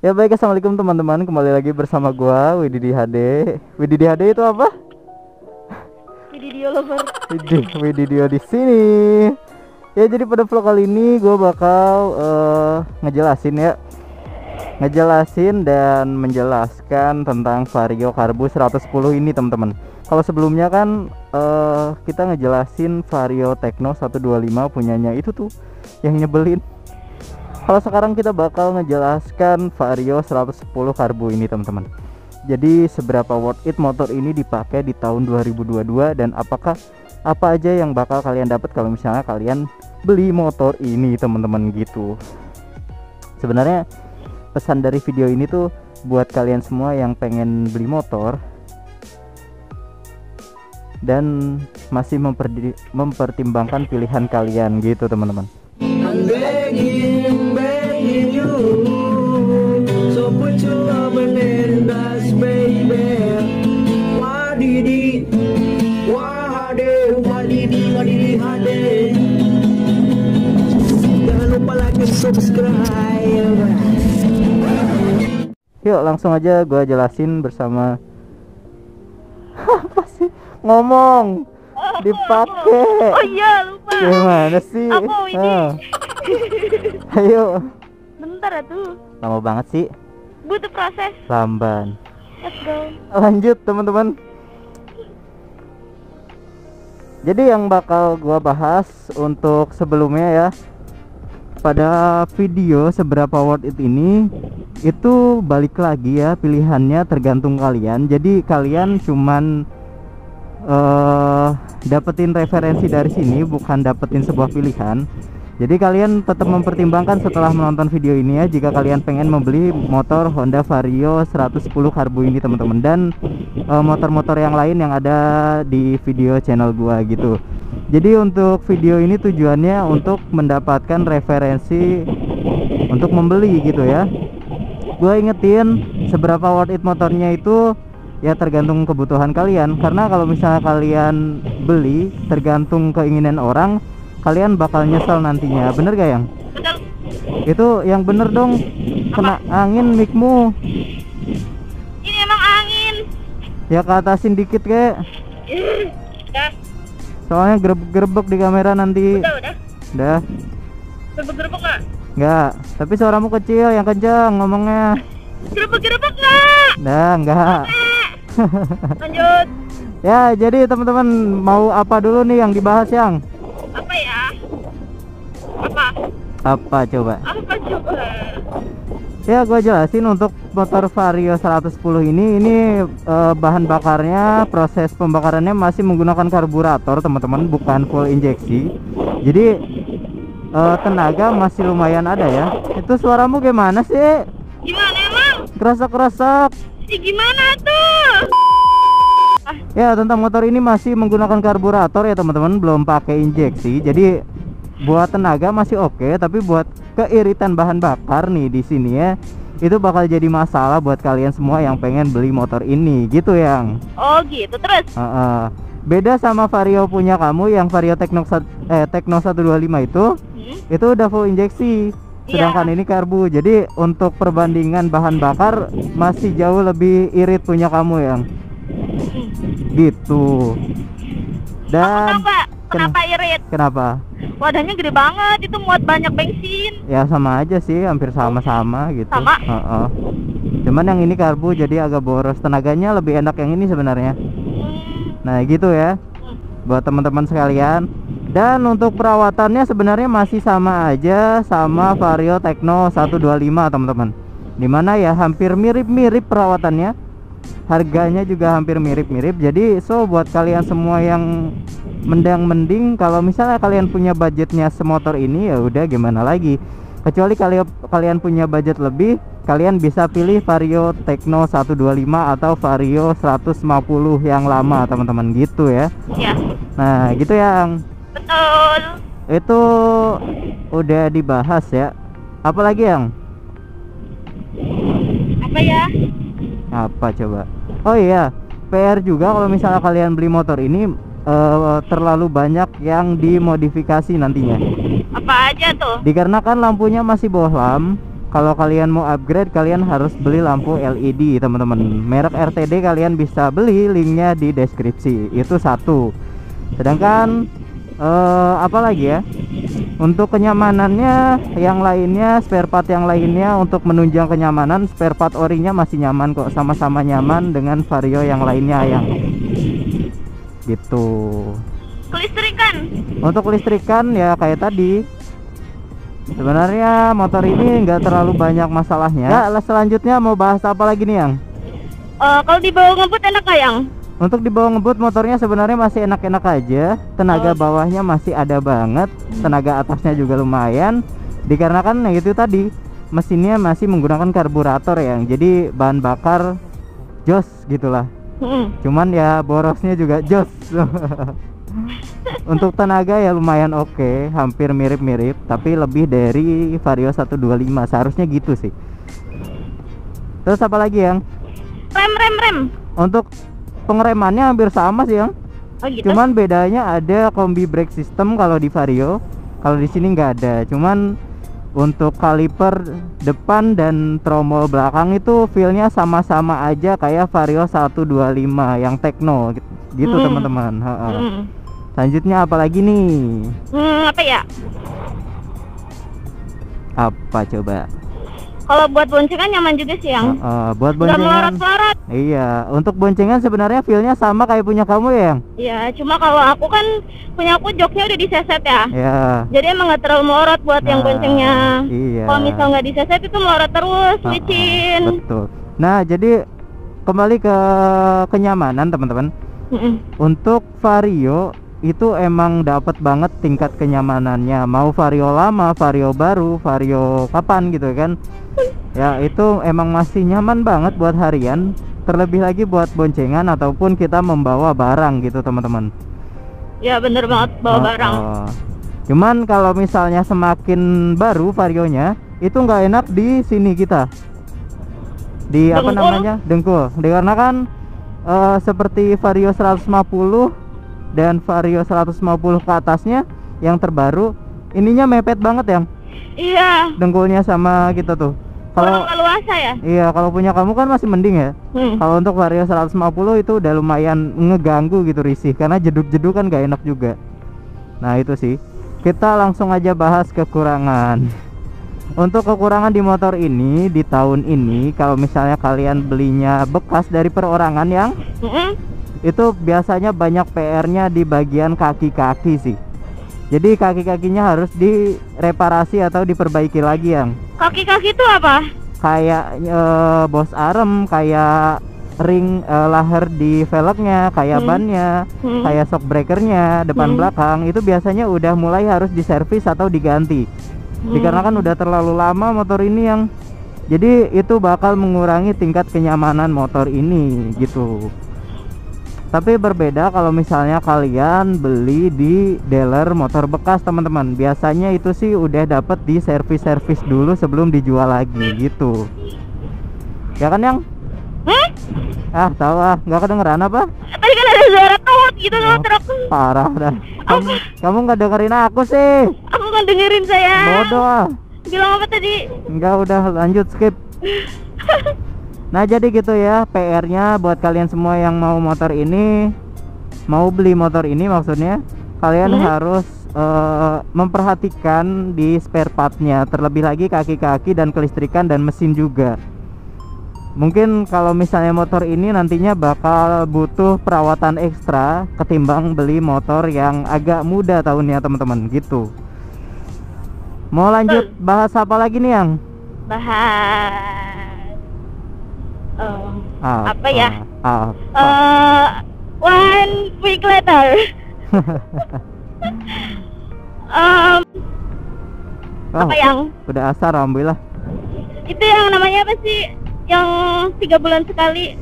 Ya baik, assalamualaikum teman-teman, kembali lagi bersama gua Wididi HD. Wididi HD itu apa? Video lover. Wididio di sini. Ya jadi pada vlog kali ini gua bakal ngejelasin dan menjelaskan tentang Vario Karbu 110 ini teman-teman. Kalau sebelumnya kan kita ngejelasin Vario Tekno 125 punyanya itu tuh yang nyebelin. Kalau sekarang kita bakal ngejelaskan Vario 110 Karbu ini teman-teman. Jadi seberapa worth it motor ini dipakai di tahun 2022 dan apa aja yang bakal kalian dapat kalau misalnya kalian beli motor ini teman-teman gitu. Sebenarnya pesan dari video ini tuh buat kalian semua yang pengen beli motor dan masih mempertimbangkan pilihan kalian gitu teman-teman. I'm begging you, so put your love in us, baby. Wadidi, hade. Jangan lupa like dan subscribe. Yuk langsung aja gua jelasin bersama apa sih ngomong dipakai. Oh iya, lupa. Gimana sih? Apa ini? Ayo. Bentar tuh. Lama banget sih. Butuh proses. Lamban. Let's go. Lanjut teman-teman. Jadi yang bakal gua bahas untuk sebelumnya ya, pada video seberapa worth it ini itu balik lagi ya, pilihannya tergantung kalian. Jadi kalian cuman dapetin referensi dari sini, bukan dapetin sebuah pilihan. Jadi kalian tetap mempertimbangkan setelah menonton video ini ya, jika kalian pengen membeli motor Honda Vario 110 Karbu ini teman-teman, dan motor-motor yang lain yang ada di video channel gua gitu. Jadi untuk video ini tujuannya untuk mendapatkan referensi untuk membeli gitu ya. Gua ingetin seberapa worth it motornya itu ya tergantung kebutuhan kalian, karena kalau misalnya kalian beli tergantung keinginan orang, kalian bakal nyesel nantinya. Bener gak yang? Betul. Itu yang bener dong. Kena angin mikmu. Ini emang angin. Ya ke atasin dikit kek. Udah. Soalnya gerbek di kamera nanti. Udah. Udah. Gerbek-gerbek nggak? Enggak. Tapi suaramu kecil, yang kencang ngomongnya. Gerbek-gerbek nggak? Nah, enggak. Lanjut. Ya, jadi teman-teman mau apa dulu nih yang dibahas yang? Apa ya? Apa? Apa coba? Apa coba? Ya gue jelasin untuk motor Vario 110 ini bahan bakarnya, proses pembakarannya masih menggunakan karburator teman-teman, bukan full injeksi. Jadi tenaga masih lumayan ada ya. Itu suaramu gimana sih? Gimana emang? Kerasak-kerasak. Gimana tuh? Ya tentang motor ini masih menggunakan karburator ya teman-teman, belum pakai injeksi. Jadi buat tenaga masih oke, tapi buat keiritan bahan bakar nih di sini ya, itu bakal jadi masalah buat kalian semua yang pengen beli motor ini gitu yang. Oh gitu terus. Beda sama Vario punya kamu yang Vario Tekno 125 itu udah full injeksi. Sedangkan ini karbu. Jadi untuk perbandingan bahan bakar masih jauh lebih irit punya kamu yang. Gitu. Dan Kenapa irit? Kenapa? Wadahnya gede banget, itu muat banyak bensin. Ya sama aja sih, hampir sama-sama gitu. Sama? Cuman yang ini karbu jadi agak boros, tenaganya lebih enak yang ini sebenarnya. Nah gitu ya, buat teman-teman sekalian. Dan untuk perawatannya sebenarnya masih sama aja sama Vario Tekno 125 teman-teman. Dimana ya hampir mirip-mirip perawatannya, harganya juga hampir mirip-mirip. Jadi buat kalian semua yang mending kalau misalnya kalian punya budgetnya semotor ini, ya udah gimana lagi. Kecuali kalian punya budget lebih, kalian bisa pilih Vario Tekno 125 atau Vario 150 yang lama teman-teman gitu ya. Iya. Nah gitu yang. Betul. Itu udah dibahas ya. Apalagi yang? Apa ya? Apa coba? Oh iya, PR juga kalau misalnya kalian beli motor ini terlalu banyak yang dimodifikasi nantinya. Apa aja tuh? Dikarenakan lampunya masih bohlam, kalau kalian mau upgrade, kalian harus beli lampu LED teman-teman. Merek RTD kalian bisa beli, linknya di deskripsi. Itu satu. Sedangkan apa lagi ya, untuk kenyamanannya yang lainnya, spare part yang lainnya, untuk menunjang kenyamanan, spare part orinya masih nyaman kok, sama-sama nyaman dengan Vario yang lainnya yang gitu. Kelistrikan. Untuk listrikan ya kayak tadi, sebenarnya motor ini nggak terlalu banyak masalahnya ya. Selanjutnya mau bahas apa lagi nih, Yang? Kalau dibawa ngebut enak nggak, Yang? Untuk dibawa ngebut motornya sebenarnya masih enak-enak aja. Tenaga bawahnya masih ada banget, tenaga atasnya juga lumayan. Dikarenakan yang itu tadi, mesinnya masih menggunakan karburator yang jadi bahan bakar jos gitulah. Cuman ya borosnya juga jos. Untuk tenaga ya lumayan oke, hampir mirip-mirip, tapi lebih dari Vario 125 seharusnya gitu sih. Terus apa lagi, Yang? Rem. Untuk pengeremannya hampir sama sih, Yang. Oh gitu. Cuman bedanya ada kombi brake system kalau di Vario, kalau di sini nggak ada. Cuman untuk kaliper depan dan tromol belakang itu feelnya sama-sama aja kayak Vario 125 yang Tekno gitu teman-teman. Selanjutnya apa lagi nih? Apa ya? Apa coba? Kalau buat boncengan nyaman juga sih, Yang. Buat Nggak boncengan. melorot-melorot. Iya, untuk boncengan sebenarnya feelnya sama kayak punya kamu ya, Yang? Iya, cuma kalau aku kan punya aku joknya udah diseset ya. Ya. Jadi emang nggak terlalu melorot buat yang Nah, boncengnya. iya. Kalau misal nggak diseset itu melorot terus, licin. Betul. Nah, jadi kembali ke kenyamanan teman-teman. Untuk Vario itu emang dapat banget tingkat kenyamanannya. Mau Vario lama, Vario baru, Vario kapan gitu kan. Ya itu emang masih nyaman banget buat harian. Terlebih lagi buat boncengan ataupun kita membawa barang gitu teman-teman. Ya bener banget bawa barang. Cuman kalau misalnya semakin baru Varionya, itu nggak enak di sini kita. Di apa Dengkul. namanya? Dengkul. Dikarenakan seperti Vario 150 dan Vario 150 ke atasnya yang terbaru, ininya mepet banget, Yang. Iya. Dengkulnya sama kita tuh. Kalau Kalau luasa ya. iya, kalau punya kamu kan masih mending ya. Kalau untuk Vario 150 itu udah lumayan ngeganggu gitu, risih karena jeduk-jeduk kan gak enak juga. Nah, itu sih. Kita langsung aja bahas kekurangan. Untuk kekurangan di motor ini di tahun ini, kalau misalnya kalian belinya bekas dari perorangan, Yang, itu biasanya banyak PR-nya di bagian kaki-kaki sih. Jadi kaki-kakinya harus direparasi atau diperbaiki lagi, Yang. Kaki-kaki itu apa? Kayak bos arem, kayak ring laher di velgnya, kayak bannya, kayak shock breakernya depan belakang, itu biasanya udah mulai harus diservis atau diganti. Dikarenakan udah terlalu lama motor ini, Yang. Jadi itu bakal mengurangi tingkat kenyamanan motor ini gitu. Tapi berbeda kalau misalnya kalian beli di dealer motor bekas, teman-teman. Biasanya itu sih udah dapat di servis-servis dulu sebelum dijual lagi gitu. Ya kan, Yang? Tahu nggak kedengeran apa? Tadi kan ada suara tut gitu loh, truk. Parah dah. Kamu nggak dengerin aku sih. Aku kan dengerin saya. Bodoh ah. Bilang apa tadi? Enggak, udah lanjut, skip. Nah, jadi gitu ya PR-nya buat kalian semua yang mau motor ini, mau beli motor ini maksudnya, kalian harus memperhatikan di spare part-nya, terlebih lagi kaki-kaki dan kelistrikan dan mesin juga. Mungkin kalau misalnya motor ini nantinya bakal butuh perawatan ekstra ketimbang beli motor yang agak muda tahunnya, teman-teman, gitu. Mau lanjut bahas apa lagi nih, Yang? Bahas apa ya? One week later. Apa yang? Udah asar, alhamdulillah. Itu yang namanya apa sih? Yang 3 bulan sekali.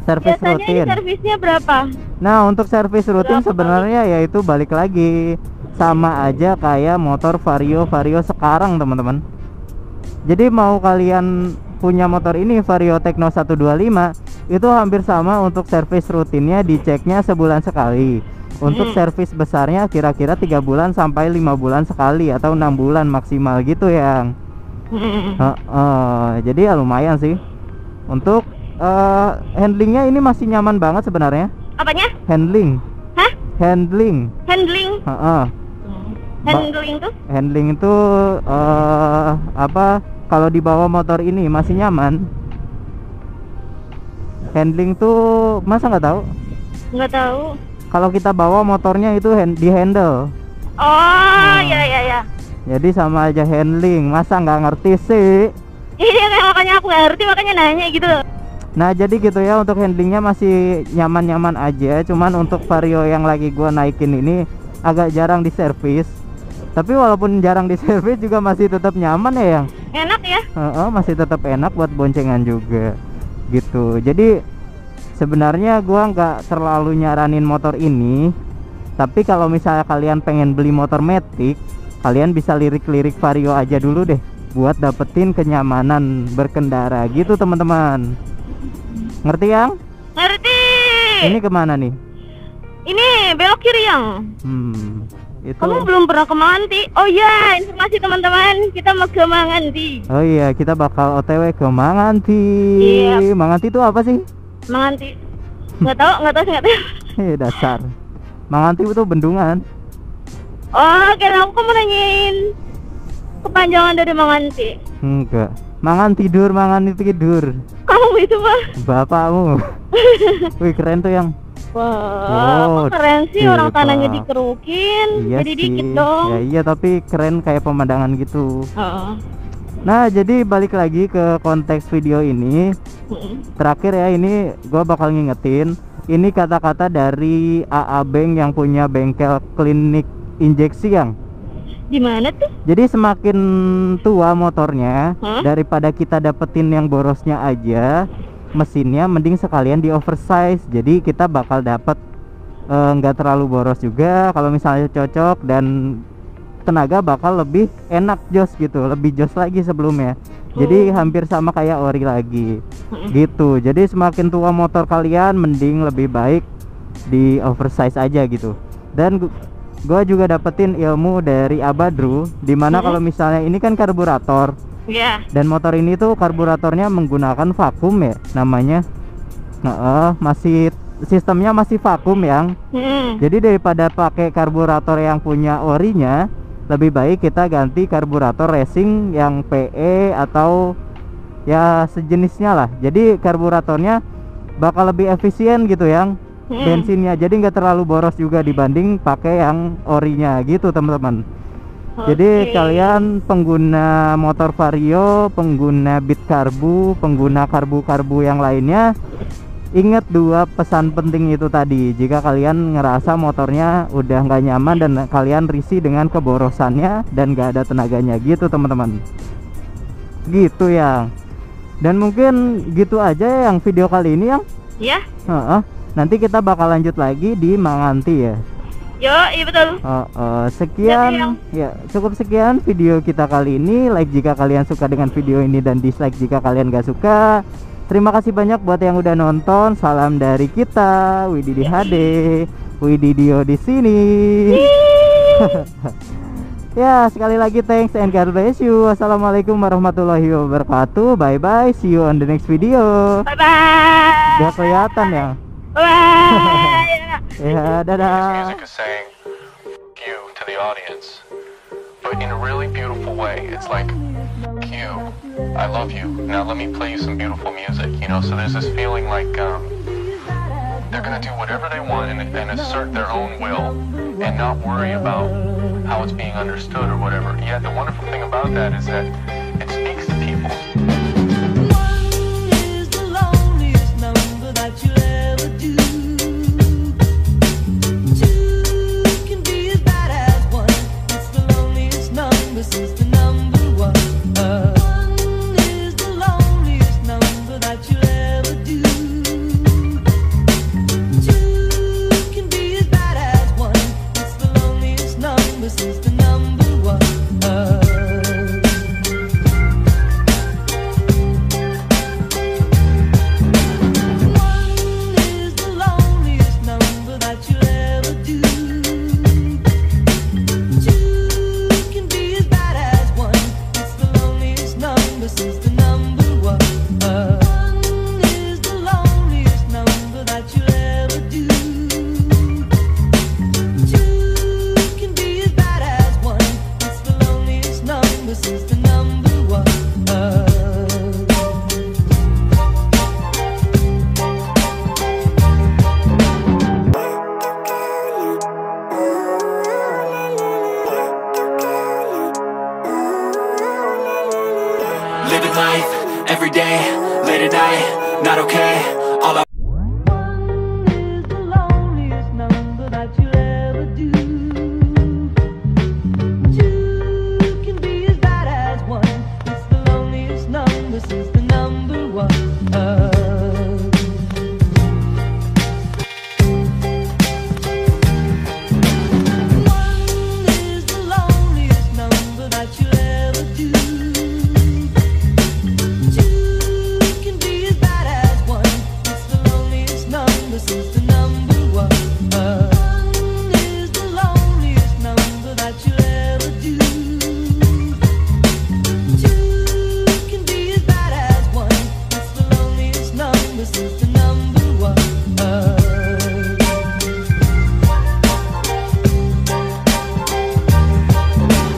Servis Biasanya rutin. ini servisnya berapa? Nah, untuk servis rutin Berapa sebenarnya yaitu balik lagi sama aja kayak motor Vario sekarang, teman-teman. Jadi mau kalian punya motor ini Vario Tekno 125, itu hampir sama untuk servis rutinnya, diceknya sebulan sekali. Untuk servis besarnya kira-kira 3 bulan sampai 5 bulan sekali atau 6 bulan maksimal gitu, Yang. Jadi ya lumayan sih. Untuk handlingnya ini masih nyaman banget sebenarnya. Apanya? Handling. Hah? Handling. Handling? Handling tuh? Handling itu apa? Kalau dibawa motor ini masih nyaman. Handling tuh masa nggak tahu? Nggak tahu. Kalau kita bawa motornya itu di handle. Oh, ya. Jadi sama aja handling. Masa nggak ngerti sih? Iya, makanya aku nggak ngerti, makanya nanya gitu. Nah jadi gitu ya, untuk handlingnya masih nyaman-nyaman aja. Cuman untuk Vario yang lagi gua naikin ini agak jarang diservis. Tapi walaupun jarang diservis juga masih tetap nyaman ya yang. Enak ya? Masih tetap enak buat boncengan juga gitu. Jadi sebenarnya gua nggak terlalu nyaranin motor ini. Tapi kalau misalnya kalian pengen beli motor Matic, kalian bisa lirik-lirik Vario aja dulu deh, buat dapetin kenyamanan berkendara gitu teman-teman. Ngerti yang? Ngerti. Ini kemana nih? Ini belok kiri yang. Itu. Kamu belum pernah ke Manganti? Oh iya, informasi teman-teman, kita mau ke Manganti. Oh iya, kita bakal OTW ke Manganti. Iya. Manganti itu apa sih? Manganti. Nggak tahu. Dasar. Manganti itu bendungan. Oh, kira aku mau nanyain kepanjangan dari Manganti. Enggak. Mangan tidur. Kamu itu mah? Bapakmu. Wih keren tuh yang. Wah, kok keren sih, orang tanahnya dikerukin. Iya jadi sih. dikit dong. Ya iya, tapi keren kayak pemandangan gitu. Oh. Nah jadi balik lagi ke konteks video ini. Terakhir ya, ini gua bakal ngingetin, ini kata-kata dari AA Bank yang punya bengkel klinik injeksi yang. Di mana tuh? Jadi semakin tua motornya, daripada kita dapetin yang borosnya aja, mesinnya mending sekalian di oversize. Jadi kita bakal dapet nggak terlalu boros juga. Kalau misalnya cocok dan tenaga bakal lebih enak jos gitu, lebih jos lagi sebelumnya. Jadi hampir sama kayak ori lagi gitu. Jadi semakin tua motor kalian, mending lebih baik di oversize aja gitu. Dan gua juga dapetin ilmu dari Abadru, dimana kalau misalnya ini kan karburator. Iya. Dan motor ini tuh karburatornya menggunakan vakum ya namanya. Masih sistemnya masih vakum yang. Jadi daripada pakai karburator yang punya orinya, lebih baik kita ganti karburator racing yang PE atau ya sejenisnya lah. Jadi karburatornya bakal lebih efisien gitu yang bensinnya. Jadi nggak terlalu boros juga dibanding pakai yang orinya gitu teman-teman. Jadi kalian pengguna motor Vario, pengguna Beat Karbu, pengguna karbu-karbu yang lainnya, ingat dua pesan penting itu tadi. Jika kalian ngerasa motornya udah nggak nyaman dan kalian risih dengan keborosannya dan nggak ada tenaganya gitu teman-teman. Gitu ya. Dan mungkin gitu aja yang video kali ini yang. Ya. Nanti kita bakal lanjut lagi di Manganti ya. Yo, iya betul. Sekian ya, cukup sekian video kita kali ini. Like jika kalian suka dengan video ini dan dislike jika kalian gak suka. Terima kasih banyak buat yang udah nonton. Salam dari kita, Wididi HD, Wididio di sini. Ya, sekali lagi thanks and God bless you. Wassalamualaikum warahmatullahi wabarakatuh. Bye bye. See you on the next video. Bye bye. Gak kelihatan ya. Bye. Ya, dadah. Music is saying you to the audience, but in a really beautiful way. It's like, you, I love you. Now let me play you some beautiful music. You know, so there's this feeling like they're gonna do whatever they want and assert their own will and not worry about how it's being understood or whatever. Yet the wonderful thing about that is that it speaks to people. every day, late at night, not okay. All I One is the loneliest number that you'll ever do. Two can be as bad as one. It's the loneliest number since the number one.